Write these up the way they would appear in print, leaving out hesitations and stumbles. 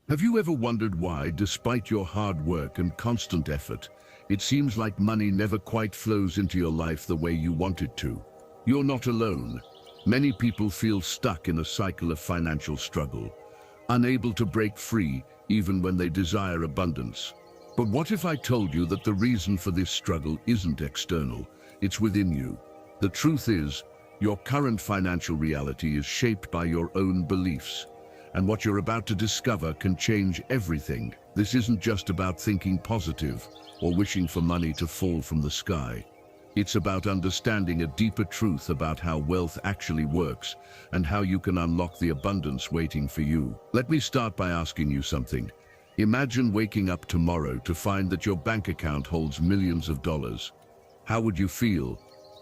Have you ever wondered why, despite your hard work and constant effort, it seems like money never quite flows into your life the way you want it to? You're not alone. Many people feel stuck in a cycle of financial struggle, unable to break free even when they desire abundance. But what if I told you that the reason for this struggle isn't external, it's within you? The truth is, your current financial reality is shaped by your own beliefs. And what you're about to discover can change everything. This isn't just about thinking positive or wishing for money to fall from the sky. It's about understanding a deeper truth about how wealth actually works and how you can unlock the abundance waiting for you. Let me start by asking you something. Imagine waking up tomorrow to find that your bank account holds millions of dollars. How would you feel?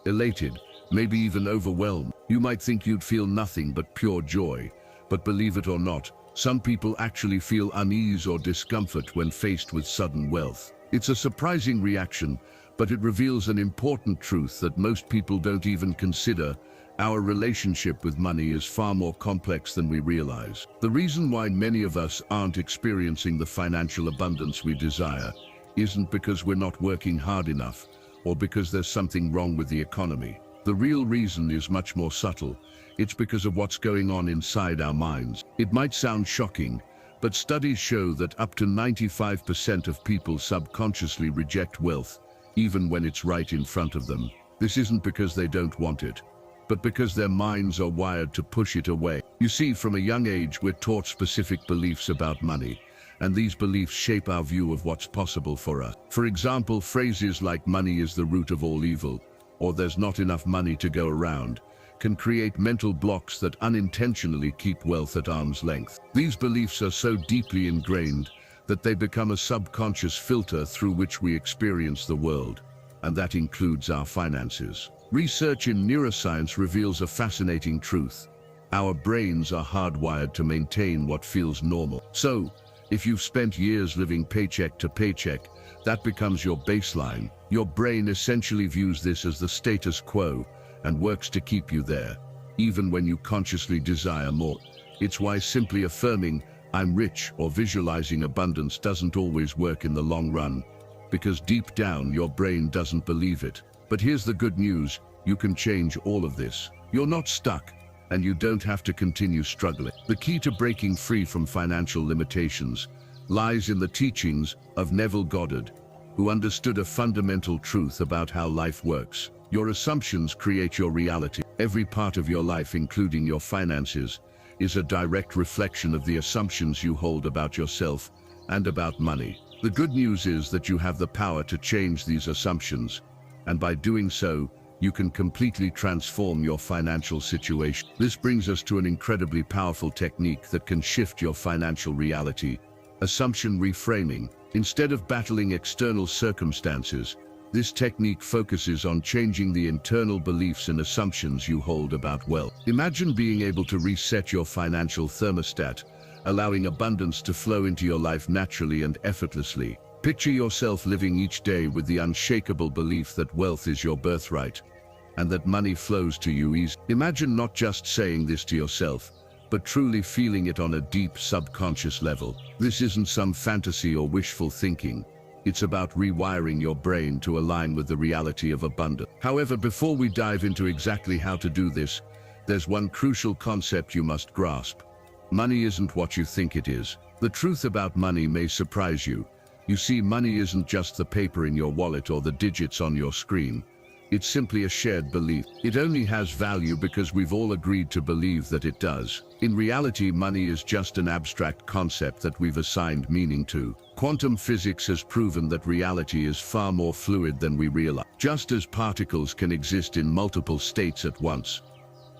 Elated, maybe even overwhelmed. You might think you'd feel nothing but pure joy. But believe it or not, some people actually feel unease or discomfort when faced with sudden wealth. It's a surprising reaction, but it reveals an important truth that most people don't even consider. Our relationship with money is far more complex than we realize. The reason why many of us aren't experiencing the financial abundance we desire isn't because we're not working hard enough or because there's something wrong with the economy. The real reason is much more subtle. It's because of what's going on inside our minds. It might sound shocking, but studies show that up to 95% of people subconsciously reject wealth, even when it's right in front of them. This isn't because they don't want it, but because their minds are wired to push it away. You see, from a young age, we're taught specific beliefs about money, and these beliefs shape our view of what's possible for us. For example, phrases like "money is the root of all evil," or "there's not enough money to go around," can create mental blocks that unintentionally keep wealth at arm's length. These beliefs are so deeply ingrained that they become a subconscious filter through which we experience the world, and that includes our finances. Research in neuroscience reveals a fascinating truth. Our brains are hardwired to maintain what feels normal. So, if you've spent years living paycheck to paycheck, that becomes your baseline. Your brain essentially views this as the status quo and works to keep you there, even when you consciously desire more. It's why simply affirming, "I'm rich," or visualizing abundance doesn't always work in the long run, because deep down your brain doesn't believe it. But here's the good news, you can change all of this. You're not stuck, and you don't have to continue struggling. The key to breaking free from financial limitations lies in the teachings of Neville Goddard, who understood a fundamental truth about how life works. Your assumptions create your reality. Every part of your life, including your finances, is a direct reflection of the assumptions you hold about yourself and about money. The good news is that you have the power to change these assumptions, and by doing so, you can completely transform your financial situation. This brings us to an incredibly powerful technique that can shift your financial reality: assumption reframing. Instead of battling external circumstances, this technique focuses on changing the internal beliefs and assumptions you hold about wealth. Imagine being able to reset your financial thermostat, allowing abundance to flow into your life naturally and effortlessly. Picture yourself living each day with the unshakable belief that wealth is your birthright, and that money flows to you easily. Imagine not just saying this to yourself, but truly feeling it on a deep subconscious level. This isn't some fantasy or wishful thinking. It's about rewiring your brain to align with the reality of abundance. However, before we dive into exactly how to do this, there's one crucial concept you must grasp. Money isn't what you think it is. The truth about money may surprise you. You see, money isn't just the paper in your wallet or the digits on your screen. It's simply a shared belief. It only has value because we've all agreed to believe that it does. In reality, money is just an abstract concept that we've assigned meaning to. Quantum physics has proven that reality is far more fluid than we realize. Just as particles can exist in multiple states at once,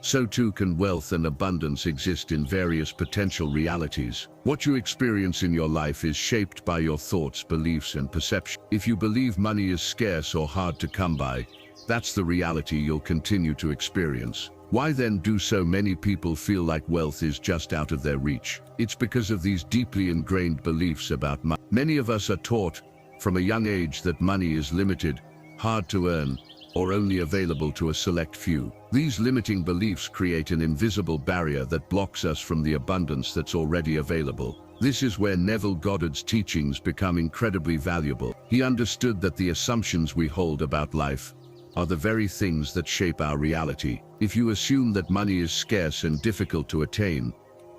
so too can wealth and abundance exist in various potential realities. What you experience in your life is shaped by your thoughts, beliefs, and perception. If you believe money is scarce or hard to come by, that's the reality you'll continue to experience. Why then do so many people feel like wealth is just out of their reach? It's because of these deeply ingrained beliefs about money. Many of us are taught from a young age that money is limited, hard to earn, or only available to a select few. These limiting beliefs create an invisible barrier that blocks us from the abundance that's already available. This is where Neville Goddard's teachings become incredibly valuable. He understood that the assumptions we hold about life are the very things that shape our reality. If you assume that money is scarce and difficult to attain,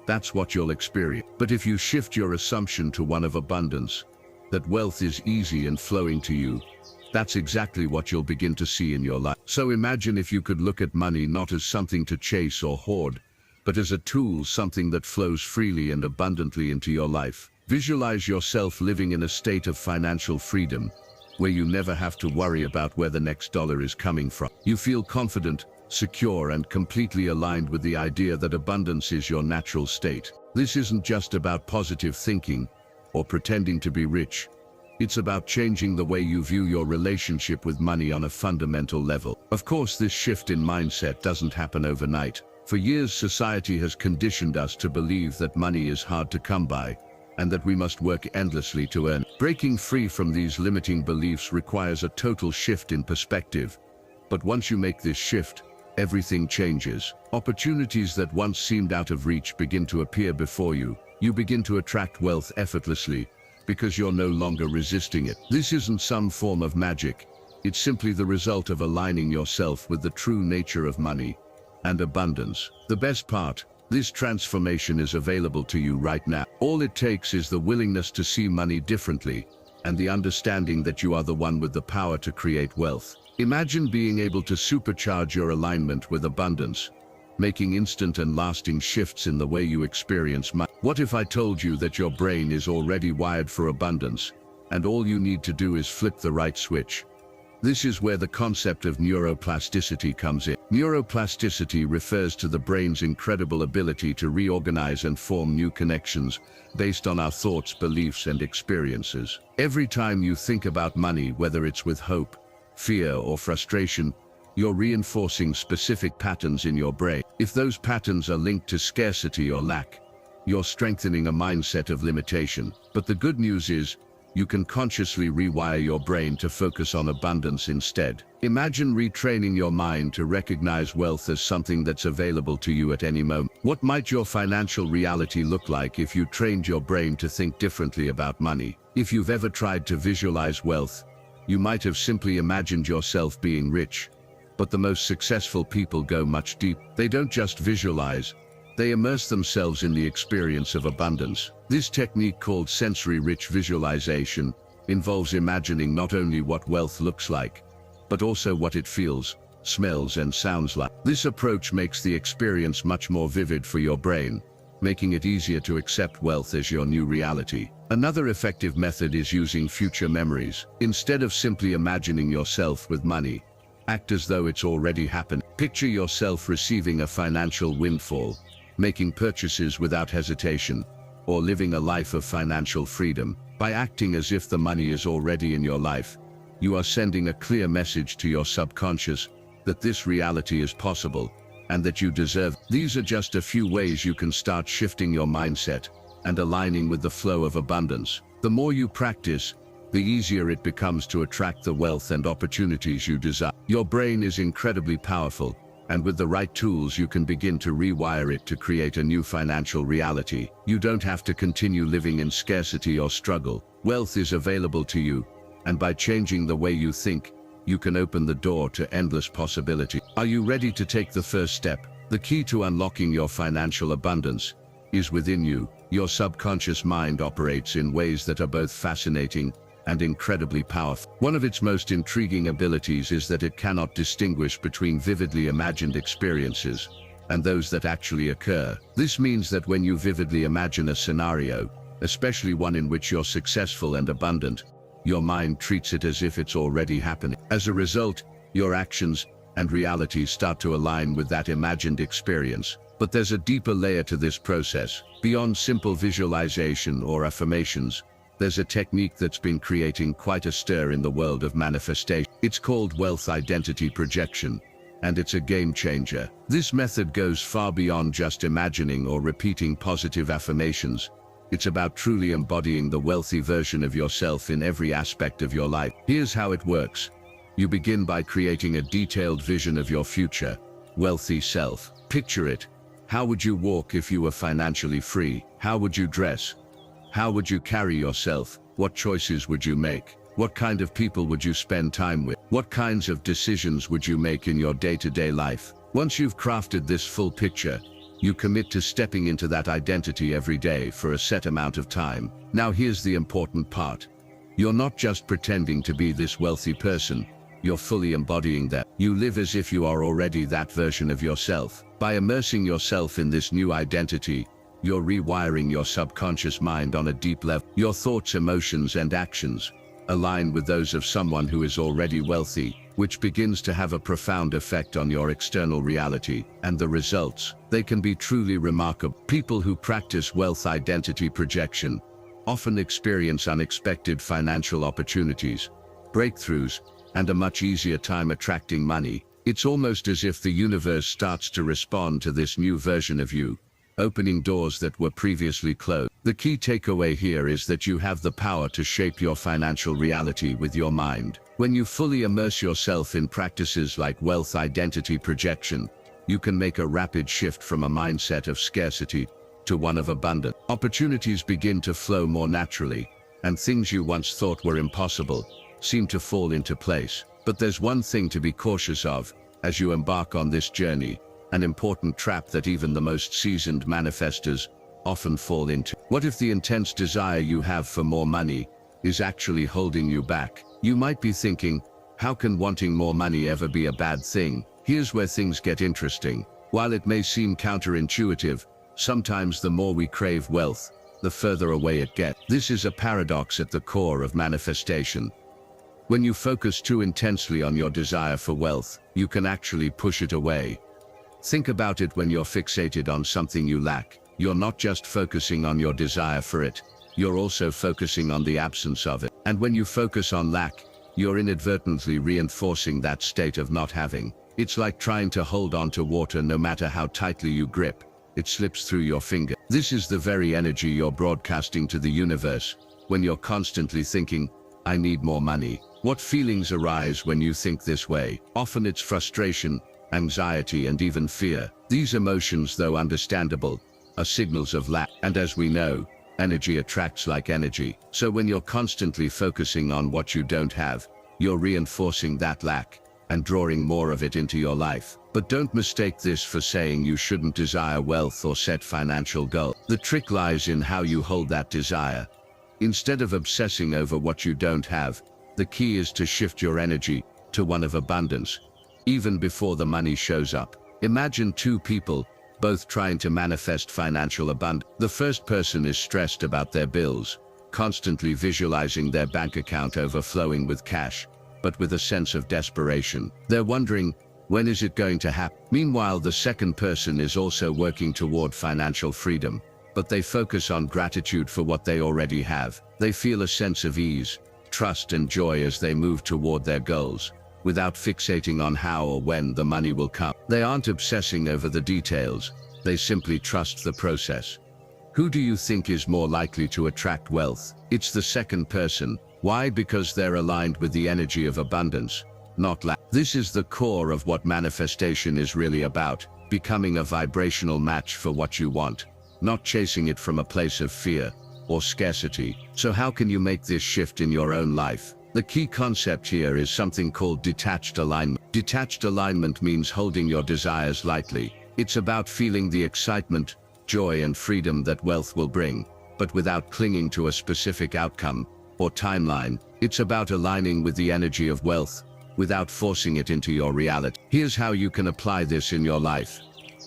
that's what you'll experience. But if you shift your assumption to one of abundance, that wealth is easy and flowing to you, that's exactly what you'll begin to see in your life. So imagine if you could look at money not as something to chase or hoard, but as a tool, something that flows freely and abundantly into your life. Visualize yourself living in a state of financial freedom, where you never have to worry about where the next dollar is coming from. You feel confident, secure, and completely aligned with the idea that abundance is your natural state. This isn't just about positive thinking or pretending to be rich. It's about changing the way you view your relationship with money on a fundamental level. Of course, this shift in mindset doesn't happen overnight. For years, society has conditioned us to believe that money is hard to come by, and that we must work endlessly to earn. Breaking free from these limiting beliefs requires a total shift in perspective. But once you make this shift, everything changes. Opportunities that once seemed out of reach begin to appear before you. You begin to attract wealth effortlessly, because you're no longer resisting it. This isn't some form of magic. It's simply the result of aligning yourself with the true nature of money and abundance. The best part, this transformation is available to you right now. All it takes is the willingness to see money differently, and the understanding that you are the one with the power to create wealth. Imagine being able to supercharge your alignment with abundance, making instant and lasting shifts in the way you experience money. What if I told you that your brain is already wired for abundance, and all you need to do is flip the right switch? This is where the concept of neuroplasticity comes in. Neuroplasticity refers to the brain's incredible ability to reorganize and form new connections based on our thoughts, beliefs, and experiences. Every time you think about money, whether it's with hope, fear, or frustration, you're reinforcing specific patterns in your brain. If those patterns are linked to scarcity or lack, you're strengthening a mindset of limitation. But the good news is, you can consciously rewire your brain to focus on abundance instead. Imagine retraining your mind to recognize wealth as something that's available to you at any moment. What might your financial reality look like if you trained your brain to think differently about money? If you've ever tried to visualize wealth, you might have simply imagined yourself being rich. But the most successful people go much deeper. They don't just visualize, they immerse themselves in the experience of abundance. This technique, called sensory-rich visualization, involves imagining not only what wealth looks like, but also what it feels, smells, and sounds like. This approach makes the experience much more vivid for your brain, making it easier to accept wealth as your new reality. Another effective method is using future memories. Instead of simply imagining yourself with money, act as though it's already happened. Picture yourself receiving a financial windfall, making purchases without hesitation, or living a life of financial freedom. By acting as if the money is already in your life, you are sending a clear message to your subconscious that this reality is possible and that you deserve. These are just a few ways you can start shifting your mindset and aligning with the flow of abundance. The more you practice, the easier it becomes to attract the wealth and opportunities you desire. Your brain is incredibly powerful, and with the right tools you can begin to rewire it to create a new financial reality. You don't have to continue living in scarcity or struggle. Wealth is available to you, and by changing the way you think, you can open the door to endless possibility. Are you ready to take the first step? The key to unlocking your financial abundance is within you. Your subconscious mind operates in ways that are both fascinating and incredibly powerful. One of its most intriguing abilities is that it cannot distinguish between vividly imagined experiences and those that actually occur. This means that when you vividly imagine a scenario, especially one in which you're successful and abundant, your mind treats it as if it's already happening. As a result, your actions and reality start to align with that imagined experience. But there's a deeper layer to this process. Beyond simple visualization or affirmations, there's a technique that's been creating quite a stir in the world of manifestation. It's called wealth identity projection, and it's a game changer. This method goes far beyond just imagining or repeating positive affirmations. It's about truly embodying the wealthy version of yourself in every aspect of your life. Here's how it works. You begin by creating a detailed vision of your future, wealthy self. Picture it. How would you walk if you were financially free? How would you dress? How would you carry yourself? What choices would you make? What kind of people would you spend time with? What kinds of decisions would you make in your day-to-day life? Once you've crafted this full picture, you commit to stepping into that identity every day for a set amount of time. Now here's the important part. You're not just pretending to be this wealthy person, you're fully embodying that. You live as if you are already that version of yourself. By immersing yourself in this new identity, you're rewiring your subconscious mind on a deep level. Your thoughts, emotions, and actions align with those of someone who is already wealthy, which begins to have a profound effect on your external reality, and the results, they can be truly remarkable. People who practice wealth identity projection often experience unexpected financial opportunities, breakthroughs, and a much easier time attracting money. It's almost as if the universe starts to respond to this new version of you, opening doors that were previously closed. The key takeaway here is that you have the power to shape your financial reality with your mind. When you fully immerse yourself in practices like wealth identity projection, you can make a rapid shift from a mindset of scarcity to one of abundance. Opportunities begin to flow more naturally, and things you once thought were impossible seem to fall into place. But there's one thing to be cautious of as you embark on this journey, an important trap that even the most seasoned manifestors often fall into. What if the intense desire you have for more money is actually holding you back? You might be thinking, how can wanting more money ever be a bad thing? Here's where things get interesting. While it may seem counterintuitive, sometimes the more we crave wealth, the further away it gets. This is a paradox at the core of manifestation. When you focus too intensely on your desire for wealth, you can actually push it away. Think about it. When you're fixated on something you lack, you're not just focusing on your desire for it, you're also focusing on the absence of it. And when you focus on lack, you're inadvertently reinforcing that state of not having. It's like trying to hold on to water. No matter how tightly you grip, it slips through your finger. This is the very energy you're broadcasting to the universe when you're constantly thinking, I need more money. What feelings arise when you think this way? Often it's frustration, anxiety, and even fear. These emotions, though understandable, are signals of lack. And as we know, energy attracts like energy. So when you're constantly focusing on what you don't have, you're reinforcing that lack and drawing more of it into your life. But don't mistake this for saying you shouldn't desire wealth or set financial goals. The trick lies in how you hold that desire. Instead of obsessing over what you don't have, the key is to shift your energy to one of abundance, even before the money shows up. Imagine two people, both trying to manifest financial abundance. The first person is stressed about their bills, constantly visualizing their bank account overflowing with cash, but with a sense of desperation. They're wondering, when is it going to happen? Meanwhile, the second person is also working toward financial freedom, but they focus on gratitude for what they already have. They feel a sense of ease, trust, and joy as they move toward their goals, without fixating on how or when the money will come. They aren't obsessing over the details, they simply trust the process. Who do you think is more likely to attract wealth? It's the second person. Why? Because they're aligned with the energy of abundance, not lack. This is the core of what manifestation is really about, becoming a vibrational match for what you want, not chasing it from a place of fear or scarcity. So how can you make this shift in your own life? The key concept here is something called detached alignment. Detached alignment means holding your desires lightly. It's about feeling the excitement, joy, and freedom that wealth will bring, but without clinging to a specific outcome or timeline. It's about aligning with the energy of wealth without forcing it into your reality. Here's how you can apply this in your life.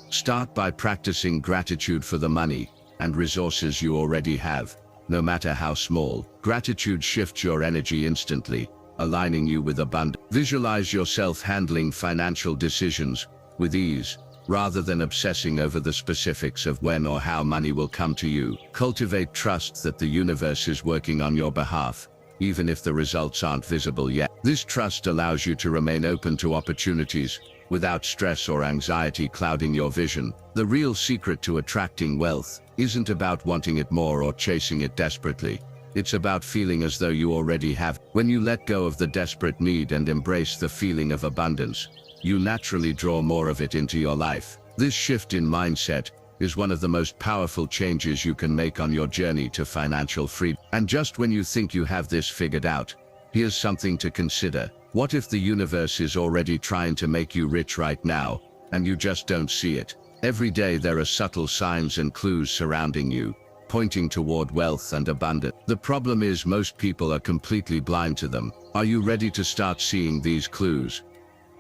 Start by practicing gratitude for the money and resources you already have, no matter how small. Gratitude shifts your energy instantly, aligning you with abundance. Visualize yourself handling financial decisions with ease, rather than obsessing over the specifics of when or how money will come to you. Cultivate trust that the universe is working on your behalf, even if the results aren't visible yet. This trust allows you to remain open to opportunities without stress or anxiety clouding your vision. The real secret to attracting wealth isn't about wanting it more or chasing it desperately. It's about feeling as though you already have. When you let go of the desperate need and embrace the feeling of abundance, you naturally draw more of it into your life. This shift in mindset is one of the most powerful changes you can make on your journey to financial freedom. And just when you think you have this figured out, here's something to consider. What if the universe is already trying to make you rich right now, and you just don't see it? Every day there are subtle signs and clues surrounding you, pointing toward wealth and abundance. The problem is most people are completely blind to them. Are you ready to start seeing these clues?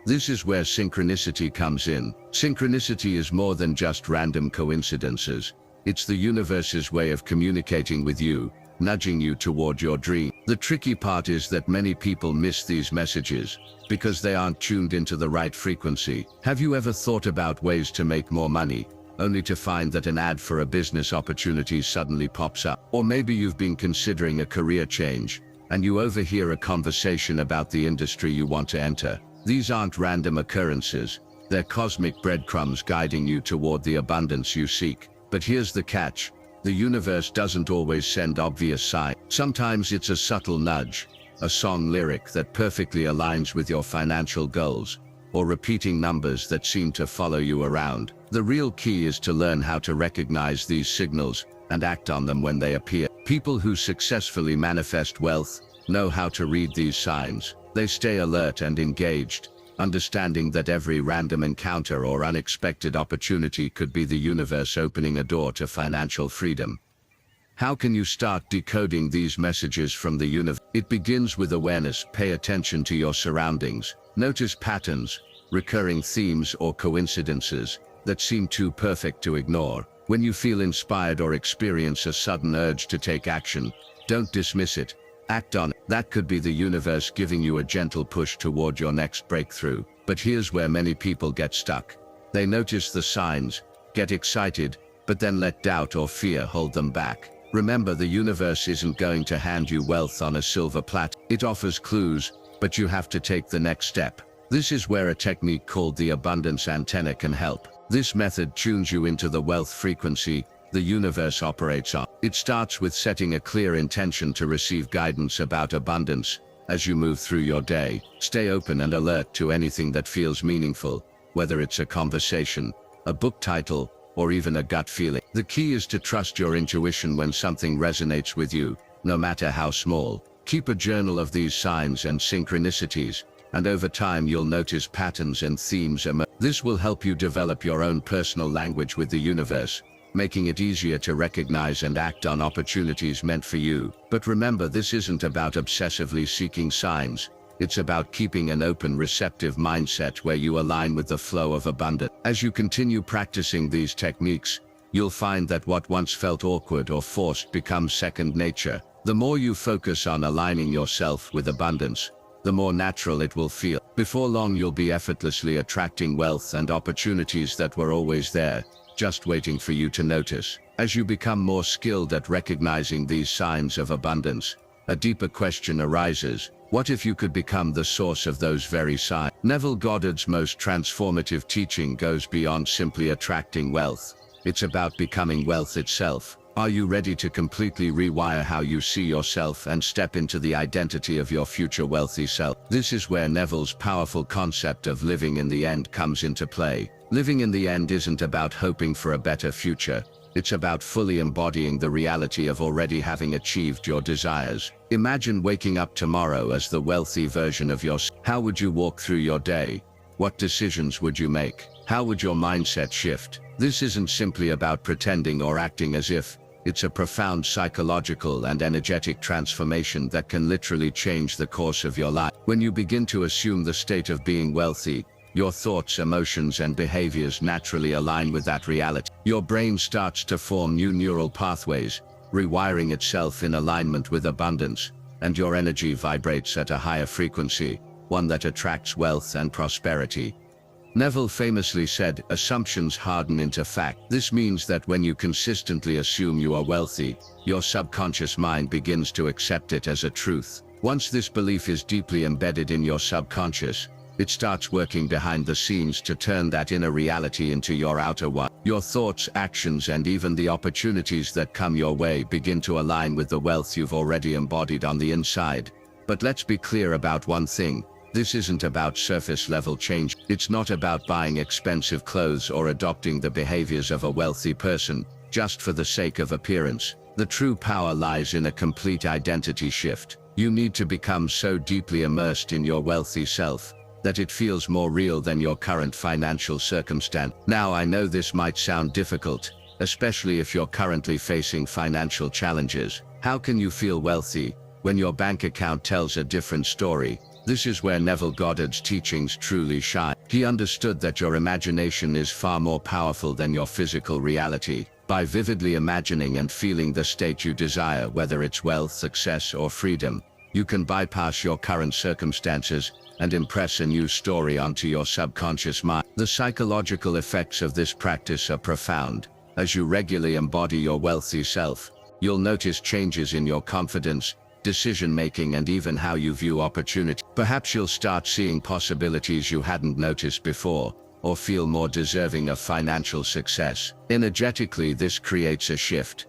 This is where synchronicity comes in. Synchronicity is more than just random coincidences. It's the universe's way of communicating with you, nudging you toward your dream. The tricky part is that many people miss these messages because they aren't tuned into the right frequency. Have you ever thought about ways to make more money, only to find that an ad for a business opportunity suddenly pops up? Or maybe you've been considering a career change, and you overhear a conversation about the industry you want to enter. These aren't random occurrences. They're cosmic breadcrumbs guiding you toward the abundance you seek. But here's the catch. The universe doesn't always send obvious signs. Sometimes it's a subtle nudge, a song lyric that perfectly aligns with your financial goals, or repeating numbers that seem to follow you around. The real key is to learn how to recognize these signals and act on them when they appear. People who successfully manifest wealth know how to read these signs. They stay alert and engaged, understanding that every random encounter or unexpected opportunity could be the universe opening a door to financial freedom. How can you start decoding these messages from the universe? It begins with awareness. Pay attention to your surroundings. Notice patterns, recurring themes or coincidences that seem too perfect to ignore. When you feel inspired or experience a sudden urge to take action, don't dismiss it. Act on it. That could be the universe giving you a gentle push toward your next breakthrough. But here's where many people get stuck. They notice the signs, get excited, but then let doubt or fear hold them back. Remember, the universe isn't going to hand you wealth on a silver platter. It offers clues, but you have to take the next step. This is where a technique called the abundance antenna can help. This method tunes you into the wealth frequency the universe operates on. It starts with setting a clear intention to receive guidance about abundance. As you move through your day, stay open and alert to anything that feels meaningful, whether it's a conversation, a book title, or even a gut feeling. The key is to trust your intuition when something resonates with you, no matter how small. Keep a journal of these signs and synchronicities, and over time you'll notice patterns and themes emerge. This will help you develop your own personal language with the universe, making it easier to recognize and act on opportunities meant for you. But remember, this isn't about obsessively seeking signs. It's about keeping an open, receptive mindset where you align with the flow of abundance. As you continue practicing these techniques, you'll find that what once felt awkward or forced becomes second nature. The more you focus on aligning yourself with abundance, the more natural it will feel. Before long, you'll be effortlessly attracting wealth and opportunities that were always there, just waiting for you to notice. As you become more skilled at recognizing these signs of abundance, a deeper question arises. What if you could become the source of those very signs? Neville Goddard's most transformative teaching goes beyond simply attracting wealth. It's about becoming wealth itself. Are you ready to completely rewire how you see yourself and step into the identity of your future wealthy self? This is where Neville's powerful concept of living in the end comes into play. Living in the end isn't about hoping for a better future. It's about fully embodying the reality of already having achieved your desires. Imagine waking up tomorrow as the wealthy version of yourself. How would you walk through your day? What decisions would you make? How would your mindset shift? This isn't simply about pretending or acting as if. It's a profound psychological and energetic transformation that can literally change the course of your life. When you begin to assume the state of being wealthy, your thoughts, emotions, and behaviors naturally align with that reality. Your brain starts to form new neural pathways, rewiring itself in alignment with abundance, and your energy vibrates at a higher frequency, one that attracts wealth and prosperity. Neville famously said, "Assumptions harden into fact." This means that when you consistently assume you are wealthy, your subconscious mind begins to accept it as a truth. Once this belief is deeply embedded in your subconscious, it starts working behind the scenes to turn that inner reality into your outer one. Your thoughts, actions, and even the opportunities that come your way begin to align with the wealth you've already embodied on the inside. But let's be clear about one thing. This isn't about surface-level change. It's not about buying expensive clothes or adopting the behaviors of a wealthy person, just for the sake of appearance. The true power lies in a complete identity shift. You need to become so deeply immersed in your wealthy self that it feels more real than your current financial circumstance. Now, I know this might sound difficult, especially if you're currently facing financial challenges. How can you feel wealthy when your bank account tells a different story? This is where Neville Goddard's teachings truly shine. He understood that your imagination is far more powerful than your physical reality. By vividly imagining and feeling the state you desire, whether it's wealth, success, or freedom, you can bypass your current circumstances and impress a new story onto your subconscious mind. The psychological effects of this practice are profound. As you regularly embody your wealthy self, you'll notice changes in your confidence, decision-making, and even how you view opportunity. Perhaps you'll start seeing possibilities you hadn't noticed before, or feel more deserving of financial success. Energetically, this creates a shift.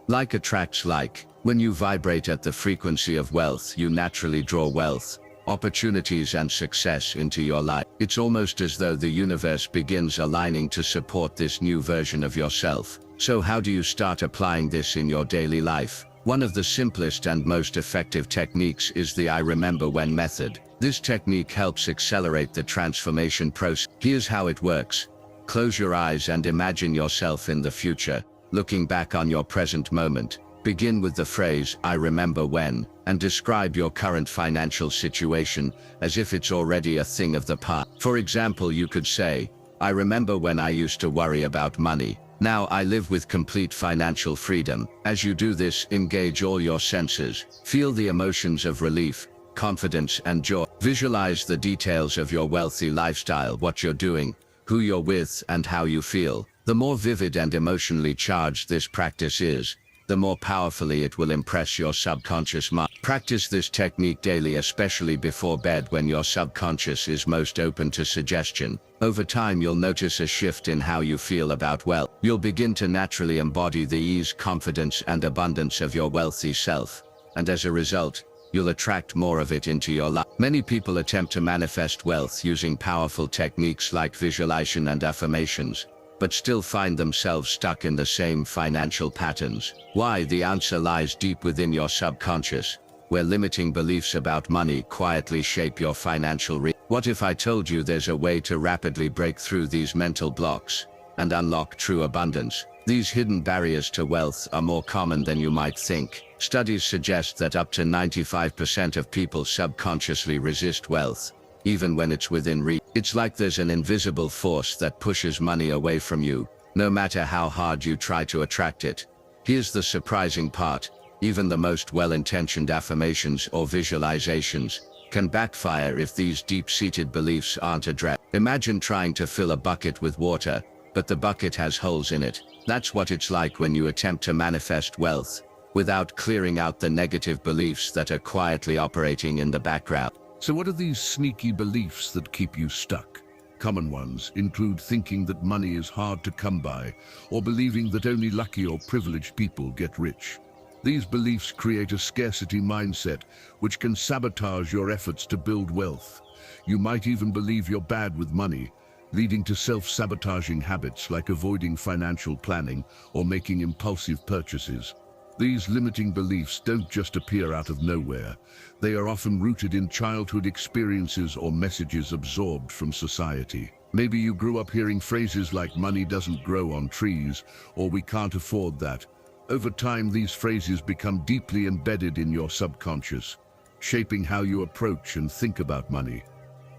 Like attracts like. When you vibrate at the frequency of wealth, you naturally draw wealth, opportunities, and success into your life. It's almost as though the universe begins aligning to support this new version of yourself. So how do you start applying this in your daily life? One of the simplest and most effective techniques is the I remember when method. This technique helps accelerate the transformation process. Here's how it works. Close your eyes and imagine yourself in the future, looking back on your present moment. Begin with the phrase, I remember when, and describe your current financial situation as if it's already a thing of the past. For example, you could say, I remember when I used to worry about money. Now I live with complete financial freedom. As you do this, engage all your senses. Feel the emotions of relief, confidence, and joy. Visualize the details of your wealthy lifestyle, what you're doing, who you're with, and how you feel. The more vivid and emotionally charged this practice is, the more powerfully it will impress your subconscious mind. Practice this technique daily, especially before bed when your subconscious is most open to suggestion. Over time, you'll notice a shift in how you feel about wealth. You'll begin to naturally embody the ease, confidence, and abundance of your wealthy self. And as a result, you'll attract more of it into your life. Many people attempt to manifest wealth using powerful techniques like visualization and affirmations, but still find themselves stuck in the same financial patterns. Why? The answer lies deep within your subconscious, where limiting beliefs about money quietly shape your financial reality. What if I told you there's a way to rapidly break through these mental blocks and unlock true abundance? These hidden barriers to wealth are more common than you might think. Studies suggest that up to 95% of people subconsciously resist wealth, even when it's within reach. It's like there's an invisible force that pushes money away from you, no matter how hard you try to attract it. Here's the surprising part. Even the most well-intentioned affirmations or visualizations can backfire if these deep-seated beliefs aren't addressed. Imagine trying to fill a bucket with water, but the bucket has holes in it. That's what it's like when you attempt to manifest wealth, without clearing out the negative beliefs that are quietly operating in the background. So what are these sneaky beliefs that keep you stuck? Common ones include thinking that money is hard to come by, or believing that only lucky or privileged people get rich. These beliefs create a scarcity mindset, which can sabotage your efforts to build wealth. You might even believe you're bad with money, leading to self-sabotaging habits like avoiding financial planning or making impulsive purchases. These limiting beliefs don't just appear out of nowhere. They are often rooted in childhood experiences or messages absorbed from society. Maybe you grew up hearing phrases like money doesn't grow on trees, or we can't afford that. Over time, these phrases become deeply embedded in your subconscious, shaping how you approach and think about money.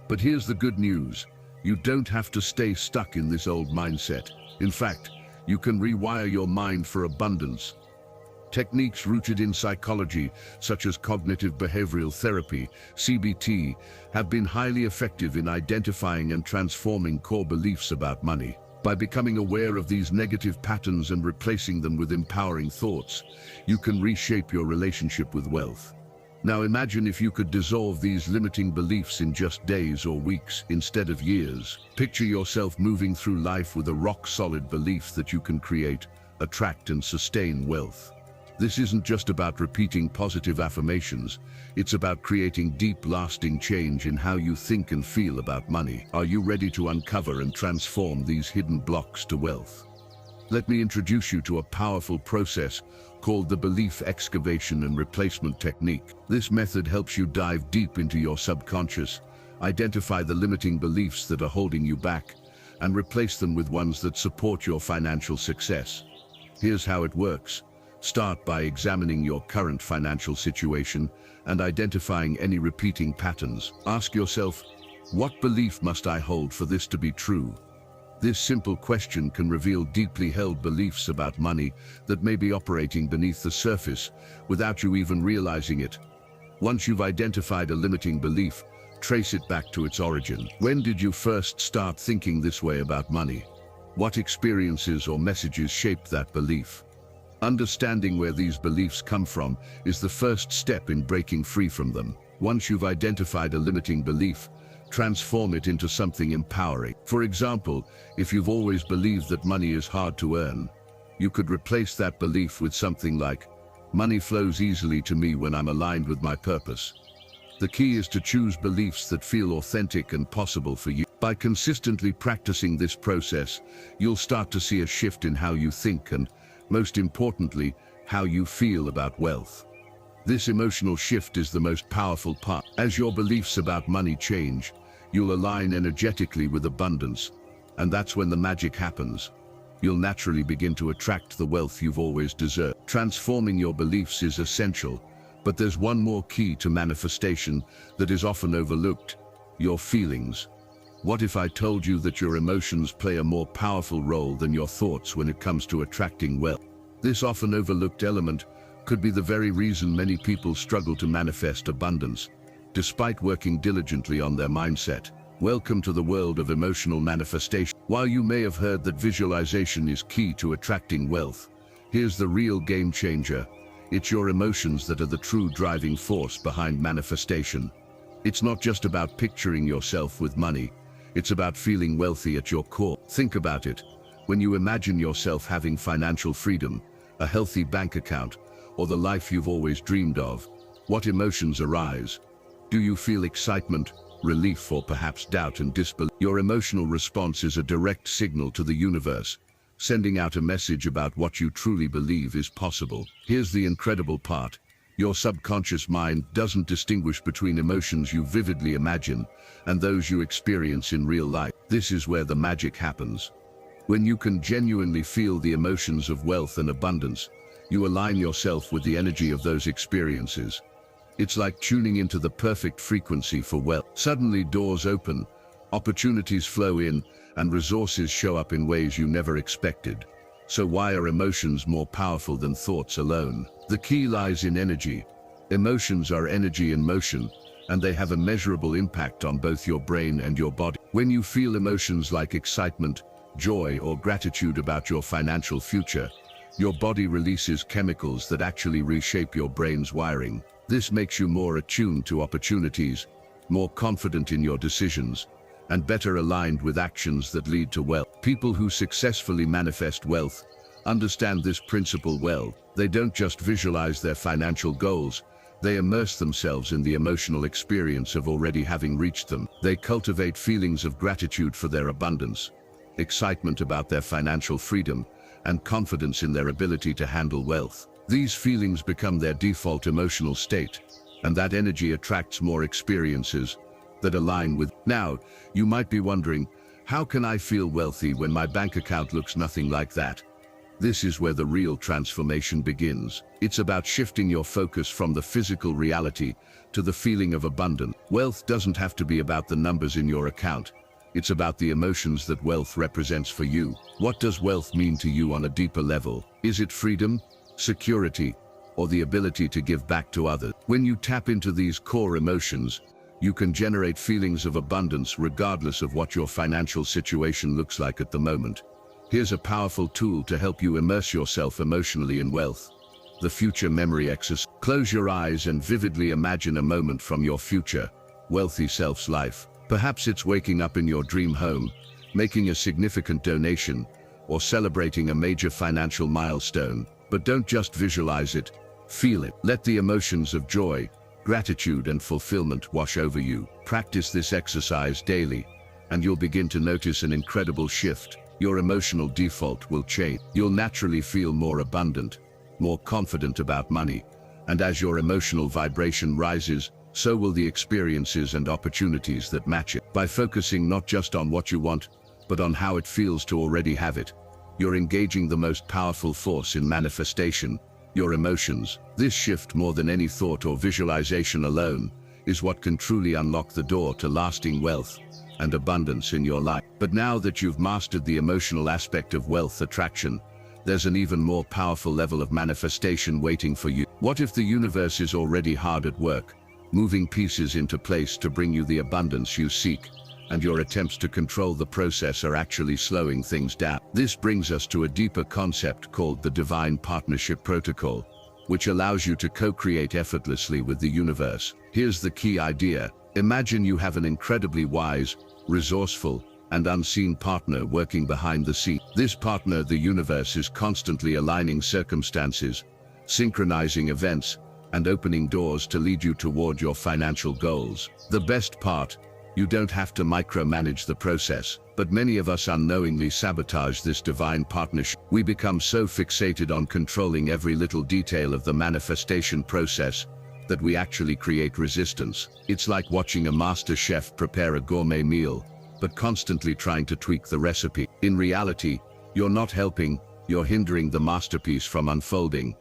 But here's the good news. You don't have to stay stuck in this old mindset. In fact, you can rewire your mind for abundance. Techniques rooted in psychology, such as cognitive behavioral therapy, CBT, have been highly effective in identifying and transforming core beliefs about money. By becoming aware of these negative patterns and replacing them with empowering thoughts, you can reshape your relationship with wealth. Now imagine if you could dissolve these limiting beliefs in just days or weeks instead of years. Picture yourself moving through life with a rock-solid belief that you can create, attract, and sustain wealth. This isn't just about repeating positive affirmations. It's about creating deep, lasting change in how you think and feel about money. Are you ready to uncover and transform these hidden blocks to wealth? Let me introduce you to a powerful process called the belief excavation and replacement technique. This method helps you dive deep into your subconscious, identify the limiting beliefs that are holding you back, and replace them with ones that support your financial success. Here's how it works. Start by examining your current financial situation and identifying any repeating patterns. Ask yourself, what belief must I hold for this to be true? This simple question can reveal deeply held beliefs about money that may be operating beneath the surface without you even realizing it. Once you've identified a limiting belief, trace it back to its origin. When did you first start thinking this way about money? What experiences or messages shaped that belief? Understanding where these beliefs come from is the first step in breaking free from them. Once you've identified a limiting belief, transform it into something empowering. For example, if you've always believed that money is hard to earn, you could replace that belief with something like, money flows easily to me when I'm aligned with my purpose. The key is to choose beliefs that feel authentic and possible for you. By consistently practicing this process, you'll start to see a shift in how you think and, most importantly, how you feel about wealth. This emotional shift is the most powerful part. As your beliefs about money change, you'll align energetically with abundance, and that's when the magic happens. You'll naturally begin to attract the wealth you've always deserved. Transforming your beliefs is essential, but there's one more key to manifestation that is often overlooked: your feelings. What if I told you that your emotions play a more powerful role than your thoughts when it comes to attracting wealth? This often overlooked element could be the very reason many people struggle to manifest abundance, despite working diligently on their mindset. Welcome to the world of emotional manifestation. While you may have heard that visualization is key to attracting wealth, here's the real game changer. It's your emotions that are the true driving force behind manifestation. It's not just about picturing yourself with money. It's about feeling wealthy at your core. Think about it. When you imagine yourself having financial freedom, a healthy bank account, or the life you've always dreamed of, what emotions arise? Do you feel excitement, relief, or perhaps doubt and disbelief? Your emotional response is a direct signal to the universe, sending out a message about what you truly believe is possible. Here's the incredible part. Your subconscious mind doesn't distinguish between emotions you vividly imagine and those you experience in real life. This is where the magic happens. When you can genuinely feel the emotions of wealth and abundance, you align yourself with the energy of those experiences. It's like tuning into the perfect frequency for wealth. Suddenly doors open, opportunities flow in, and resources show up in ways you never expected. So why are emotions more powerful than thoughts alone? The key lies in energy. Emotions are energy in motion, and they have a measurable impact on both your brain and your body. When you feel emotions like excitement, joy, or gratitude about your financial future, your body releases chemicals that actually reshape your brain's wiring. This makes you more attuned to opportunities, more confident in your decisions, and better aligned with actions that lead to wealth. People who successfully manifest wealth understand this principle well. They don't just visualize their financial goals, they immerse themselves in the emotional experience of already having reached them. They cultivate feelings of gratitude for their abundance, excitement about their financial freedom, and confidence in their ability to handle wealth. These feelings become their default emotional state, and that energy attracts more experiences that align with. Now, you might be wondering, how can I feel wealthy when my bank account looks nothing like that? This is where the real transformation begins. It's about shifting your focus from the physical reality to the feeling of abundance. Wealth doesn't have to be about the numbers in your account. It's about the emotions that wealth represents for you. What does wealth mean to you on a deeper level? Is it freedom, security, or the ability to give back to others? When you tap into these core emotions, you can generate feelings of abundance regardless of what your financial situation looks like at the moment. Here's a powerful tool to help you immerse yourself emotionally in wealth: the future memory exercise. Close your eyes and vividly imagine a moment from your future, wealthy self's life. Perhaps it's waking up in your dream home, making a significant donation, or celebrating a major financial milestone. But don't just visualize it, feel it. Let the emotions of joy, gratitude, and fulfillment wash over you. Practice this exercise daily, and you'll begin to notice an incredible shift. Your emotional default will change. You'll naturally feel more abundant, more confident about money, and as your emotional vibration rises, so will the experiences and opportunities that match it. By focusing not just on what you want, but on how it feels to already have it, you're engaging the most powerful force in manifestation, your emotions. This shift, more than any thought or visualization alone, is what can truly unlock the door to lasting wealth and abundance in your life. But now that you've mastered the emotional aspect of wealth attraction, there's an even more powerful level of manifestation waiting for you. What if the universe is already hard at work, moving pieces into place to bring you the abundance you seek, and your attempts to control the process are actually slowing things down? This brings us to a deeper concept called the Divine Partnership Protocol, which allows you to co-create effortlessly with the universe. Here's the key idea. Imagine you have an incredibly wise, resourceful, and unseen partner working behind the scenes. This partner, the universe, is constantly aligning circumstances, synchronizing events, and opening doors to lead you toward your financial goals. The best part, you don't have to micromanage the process, but many of us unknowingly sabotage this divine partnership. We become so fixated on controlling every little detail of the manifestation process that we actually create resistance. It's like watching a master chef prepare a gourmet meal, but constantly trying to tweak the recipe. In reality, you're not helping, you're hindering the masterpiece from unfolding.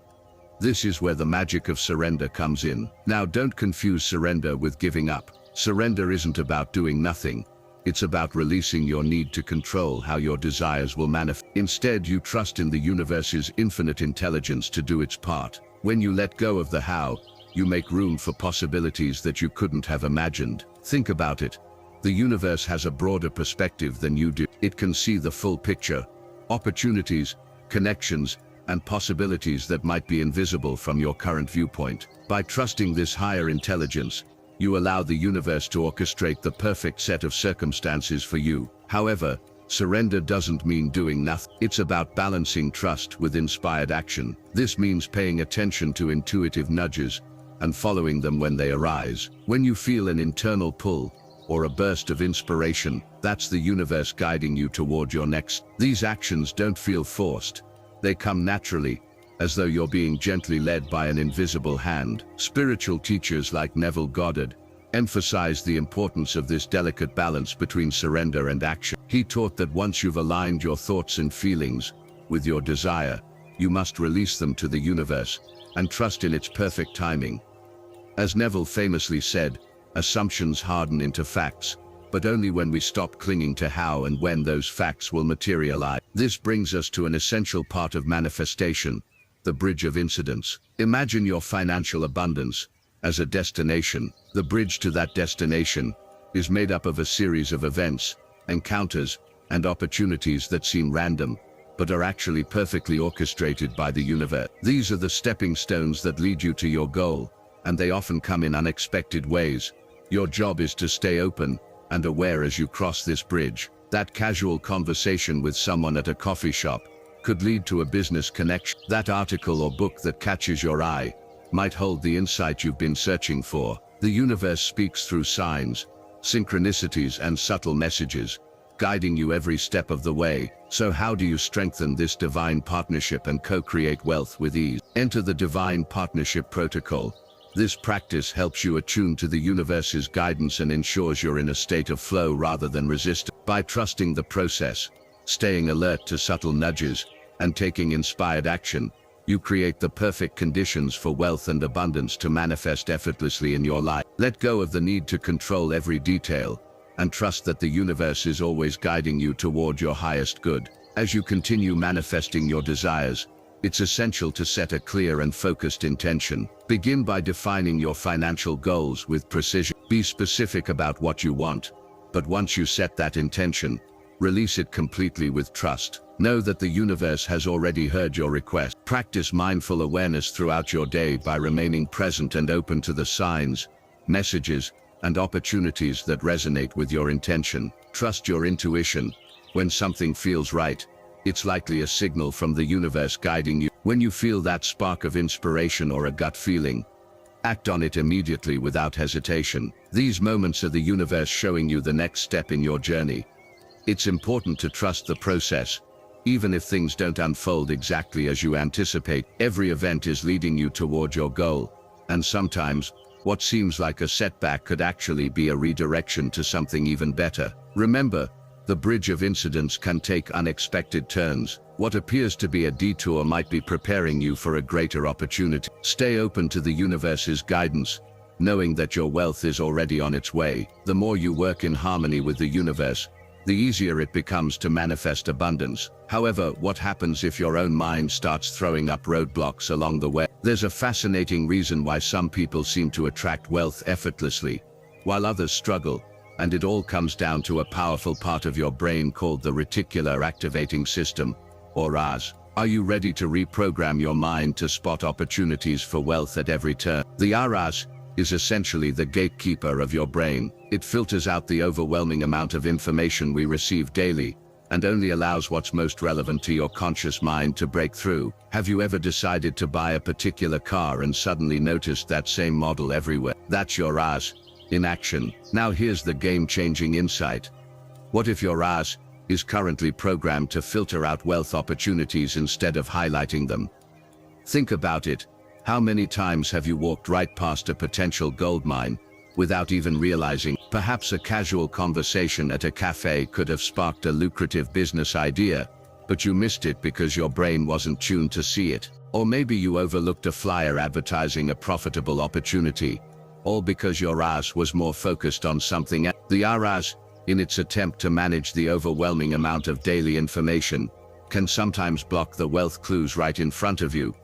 This is where the magic of surrender comes in. Now, don't confuse surrender with giving up. Surrender isn't about doing nothing. It's about releasing your need to control how your desires will manifest. Instead, you trust in the universe's infinite intelligence to do its part. When you let go of the how, you make room for possibilities that you couldn't have imagined. Think about it. The universe has a broader perspective than you do. It can see the full picture, opportunities, connections, and possibilities that might be invisible from your current viewpoint. By trusting this higher intelligence, you allow the universe to orchestrate the perfect set of circumstances for you. However, surrender doesn't mean doing nothing. It's about balancing trust with inspired action. This means paying attention to intuitive nudges and following them when they arise. When you feel an internal pull or a burst of inspiration, that's the universe guiding you toward your next. These actions don't feel forced. They come naturally, as though you're being gently led by an invisible hand. Spiritual teachers like Neville Goddard emphasized the importance of this delicate balance between surrender and action. He taught that once you've aligned your thoughts and feelings with your desire, you must release them to the universe and trust in its perfect timing. As Neville famously said, assumptions harden into facts, but only when we stop clinging to how and when those facts will materialize. This brings us to an essential part of manifestation, the bridge of incidents. Imagine your financial abundance as a destination. The bridge to that destination is made up of a series of events, encounters, and opportunities that seem random, but are actually perfectly orchestrated by the universe. These are the stepping stones that lead you to your goal, and they often come in unexpected ways. Your job is to stay open and aware as you cross this bridge. That casual conversation with someone at a coffee shop could lead to a business connection. That article or book that catches your eye might hold the insight you've been searching for. The universe speaks through signs, synchronicities, and subtle messages, guiding you every step of the way. So how do you strengthen this divine partnership and co-create wealth with ease? Enter the Divine Partnership Protocol. This practice helps you attune to the universe's guidance and ensures you're in a state of flow rather than resistance. By trusting the process, staying alert to subtle nudges, and taking inspired action, you create the perfect conditions for wealth and abundance to manifest effortlessly in your life. Let go of the need to control every detail, and trust that the universe is always guiding you toward your highest good. As you continue manifesting your desires, it's essential to set a clear and focused intention. Begin by defining your financial goals with precision. Be specific about what you want, but once you set that intention, release it completely with trust. Know that the universe has already heard your request. Practice mindful awareness throughout your day by remaining present and open to the signs, messages, and opportunities that resonate with your intention. Trust your intuition. When something feels right, It's likely a signal from the universe guiding you. When you feel that spark of inspiration or a gut feeling, act on it immediately without hesitation. These moments are the universe showing you the next step in your journey. It's important to trust the process. Even if things don't unfold exactly as you anticipate, every event is leading you toward your goal. And sometimes, what seems like a setback could actually be a redirection to something even better. Remember, the bridge of incidents can take unexpected turns. What appears to be a detour might be preparing you for a greater opportunity. Stay open to the universe's guidance, knowing that your wealth is already on its way. The more you work in harmony with the universe, the easier it becomes to manifest abundance. However, what happens if your own mind starts throwing up roadblocks along the way? There's a fascinating reason why some people seem to attract wealth effortlessly, while others struggle, and it all comes down to a powerful part of your brain called the Reticular Activating System, or RAS. Are you ready to reprogram your mind to spot opportunities for wealth at every turn? The RAS is essentially the gatekeeper of your brain. It filters out the overwhelming amount of information we receive daily, and only allows what's most relevant to your conscious mind to break through. Have you ever decided to buy a particular car and suddenly noticed that same model everywhere? That's your RAS in action. Now here's the game-changing insight. What if your RAS is currently programmed to filter out wealth opportunities instead of highlighting them? Think about it. How many times have you walked right past a potential gold mine without even realizing? Perhaps a casual conversation at a cafe could have sparked a lucrative business idea, but you missed it because your brain wasn't tuned to see it. Or maybe you overlooked a flyer advertising a profitable opportunity, all because your RAS was more focused on something else. The RAS, in its attempt to manage the overwhelming amount of daily information, can sometimes block the wealth clues right in front of you.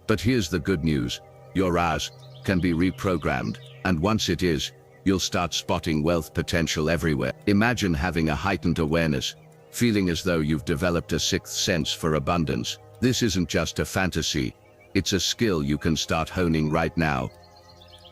But here's the good news. Your RAS can be reprogrammed, and once it is, you'll start spotting wealth potential everywhere. Imagine having a heightened awareness, feeling as though you've developed a sixth sense for abundance. This isn't just a fantasy, it's a skill you can start honing right now.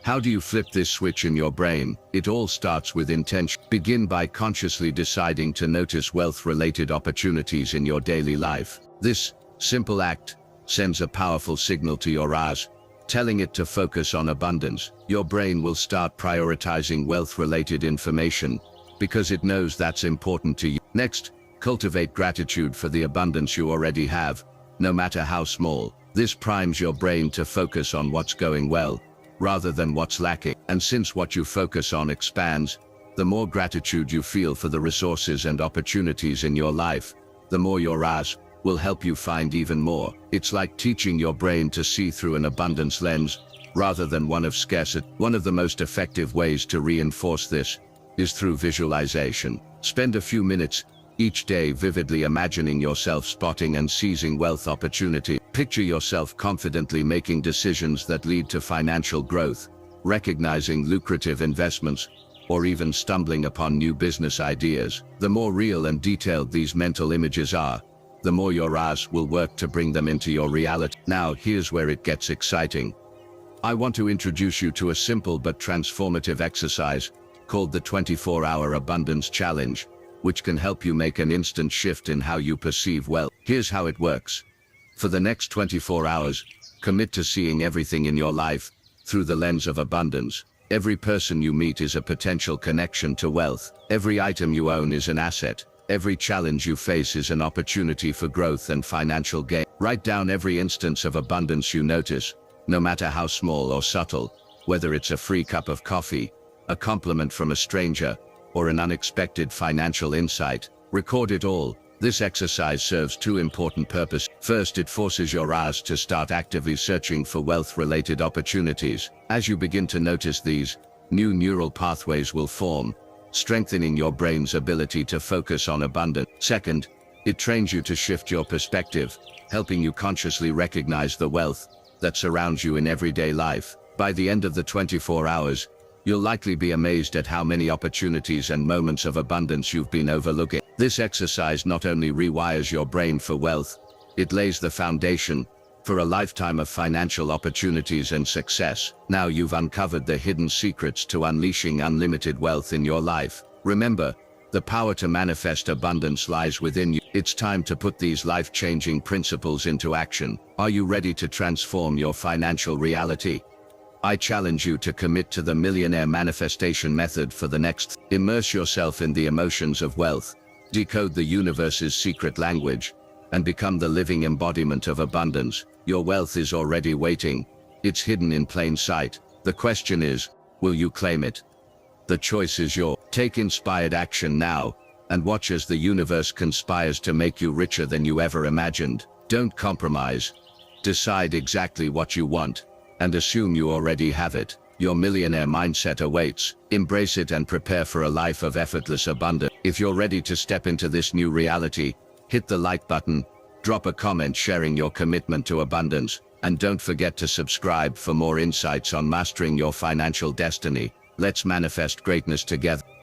How do you flip this switch in your brain? It all starts with intention. Begin by consciously deciding to notice wealth-related opportunities in your daily life. This simple act sends a powerful signal to your RAS, telling it to focus on abundance. Your brain will start prioritizing wealth-related information because it knows that's important to you. Next, cultivate gratitude for the abundance you already have, no matter how small. This primes your brain to focus on what's going well, rather than what's lacking. And since what you focus on expands, the more gratitude you feel for the resources and opportunities in your life, the more your RAS will help you find even more. It's like teaching your brain to see through an abundance lens, rather than one of scarcity. One of the most effective ways to reinforce this is through visualization. Spend a few minutes each day vividly imagining yourself spotting and seizing wealth opportunity. Picture yourself confidently making decisions that lead to financial growth, recognizing lucrative investments, or even stumbling upon new business ideas. The more real and detailed these mental images are, the more your RAS will work to bring them into your reality. Now, here's where it gets exciting. I want to introduce you to a simple but transformative exercise called the 24-Hour Abundance Challenge, which can help you make an instant shift in how you perceive wealth. Here's how it works. For the next 24 hours, commit to seeing everything in your life through the lens of abundance. Every person you meet is a potential connection to wealth. Every item you own is an asset. Every challenge you face is an opportunity for growth and financial gain. Write down every instance of abundance you notice, no matter how small or subtle, whether it's a free cup of coffee, a compliment from a stranger, or an unexpected financial insight. Record it all. This exercise serves two important purposes. First, it forces your RAS to start actively searching for wealth-related opportunities. As you begin to notice these, new neural pathways will form, strengthening your brain's ability to focus on abundance. Second, it trains you to shift your perspective, helping you consciously recognize the wealth that surrounds you in everyday life. By the end of the 24 hours, you'll likely be amazed at how many opportunities and moments of abundance you've been overlooking. This exercise not only rewires your brain for wealth, it lays the foundation for a lifetime of financial opportunities and success. Now you've uncovered the hidden secrets to unleashing unlimited wealth in your life. Remember, The power to manifest abundance lies within you. It's time to put these life-changing principles into action. Are you ready to transform your financial reality? I challenge you to commit to the Millionaire Manifestation Method for the next. Immerse yourself in the emotions of wealth, decode the universe's secret language, and become the living embodiment of abundance. Your wealth is already waiting. It's hidden in plain sight. The question is, will you claim it? The choice is yours. Take inspired action now, and watch as the universe conspires to make you richer than you ever imagined. Don't compromise. Decide exactly what you want, and assume you already have it. Your millionaire mindset awaits. Embrace it and prepare for a life of effortless abundance. If you're ready to step into this new reality, hit the like button, drop a comment sharing your commitment to abundance, and don't forget to subscribe for more insights on mastering your financial destiny. Let's manifest greatness together.